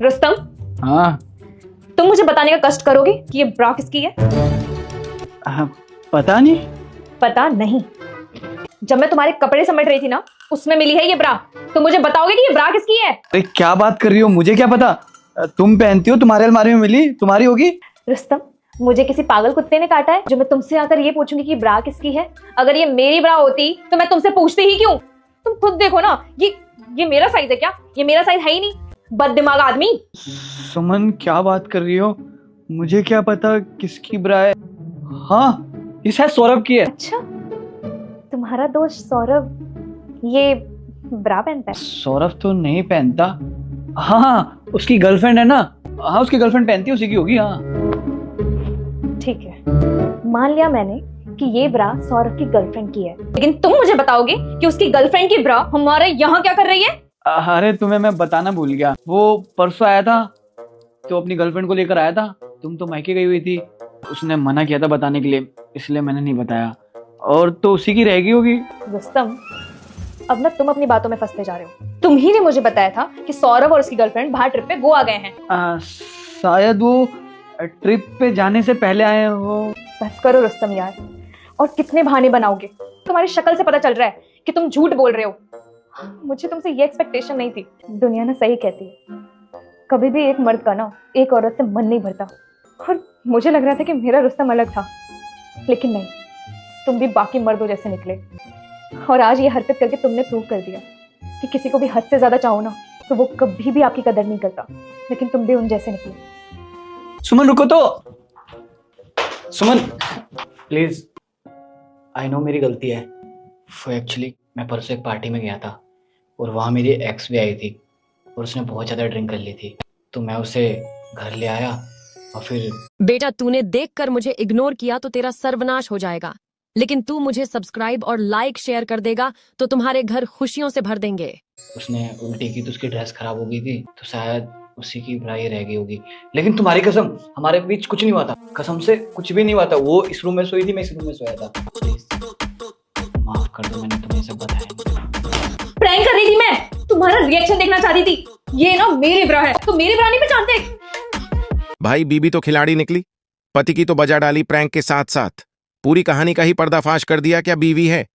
रुस्तम, हाँ। तुम मुझे बताने का कष्ट करोगे कि ये ब्रा किसकी है? पता नहीं। पता नहीं? जब मैं तुम्हारे कपड़े समेट रही थी ना, उसमें मिली है ये ब्रा। तुम मुझे बताओगे कि ये ब्रा किसकी है? अरे क्या बात कर रही हो, मुझे क्या पता। तुम पहनती हो, तुम्हारे अलमारी में मिली, तुम्हारी होगी। रुस्तम, मुझे किसी पागल कुत्ते ने काटा है जो मैं तुमसे आकर ये पूछूंगी कि ब्रा किसकी है? अगर ये मेरी ब्रा होती तो मैं तुमसे पूछती ही क्यों? तुम खुद देखो ना, ये मेरा साइज है क्या? ये मेरा साइज है ही नहीं, बददिमाग आदमी। सुमन क्या बात कर रही हो, मुझे क्या पता किसकी ब्रा है। हाँ, ये शायद सौरभ की है। अच्छा, तुम्हारा दोस्त सौरभ ये ब्रा पहनता है? सौरभ तो नहीं पहनता। हाँ, उसकी गर्लफ्रेंड है ना। हाँ, उसकी गर्लफ्रेंड पहनती है, उसी की होगी। हाँ ठीक है, मान लिया मैंने कि ये ब्रा सौरभ की गर्लफ्रेंड की है, लेकिन तुम मुझे बताओगे कि उसकी गर्लफ्रेंड की ब्रा हमारे यहाँ क्या कर रही है? अरे तुम्हें मैं बताना भूल गया, वो परसों आया था तो अपनी गर्लफ्रेंड को लेकर आया था। तुम तो मायके गई हुई थी, उसने मना किया था बताने के लिए, इसलिए मैंने नहीं बताया। और तो उसी की रहेगी होगी। रुस्तम, अब ना तुम अपनी बातों में फंसते जा रहे हो। तुम ही ने मुझे बताया था कि सौरभ और उसकी गर्लफ्रेंड बाहर ट्रिप पे गोवा गए हैं। शायद वो ट्रिप पे जाने से पहले आए हो। बस करो रुस्तम यार, और कितने बहाने बनाओगे? तुम्हारी शक्ल से पता चल रहा है कि तुम झूठ बोल रहे हो। मुझे तुमसे ये एक्सपेक्टेशन नहीं थी। दुनिया ना सही कहती है, कभी भी एक मर्द का ना एक औरत से मन नहीं भरता। और मुझे लग रहा था कि मेरा रुस्तम अलग था, लेकिन नहीं, तुम भी बाकी मर्दों जैसे निकले। और आज ये हरकत करके तुमने प्रूव कर दिया कि किसी को भी हद से ज्यादा चाहो ना तो वो कभी भी आपकी कदर नहीं करता, लेकिन तुम भी उन जैसे निकले। सुमन रुको तो। सुमन प्लीज, आई नो मेरी गलती है। वो एक्चुअली मैं परसों एक पार्टी में गया था और वहाँ मेरी एक्स भी आई थी और उसने बहुत ज़्यादा ड्रिंक कर ली थी, तो मैं उसे घर ले आया और फिर। बेटा, तूने देखकर मुझे इग्नोर किया तो तेरा सर्वनाश हो जाएगा, लेकिन तू मुझे सब्सक्राइब और लाइक शेयर कर देगा तो तुम्हारे घर खुशियों से भर देंगे। उसने उल्टी की तो उसकी ड्रेस खराब हो गई थी, तो शायद उसी की बुराई रह गई होगी। लेकिन तुम्हारी कसम, हमारे बीच कुछ नहीं हुआ था, कसम से कुछ भी नहीं हुआ था। वो इस रूम में सोई थी, मैं इस रूम में सोया था। माफ कर दो, मैंने तुम्हें सब बताया। प्रैंक कर रही थी मैं, तुम्हारा रिएक्शन देखना चाहती थी। ये ना मेरी ब्रा है, तो मेरी ब्रा नहीं पहचानते? भाई, बीबी तो खिलाड़ी निकली, पति की तो बजा डाली प्रैंक के साथ साथ। पूरी कहानी का ही पर्दाफाश कर दिया क्या बीवी है।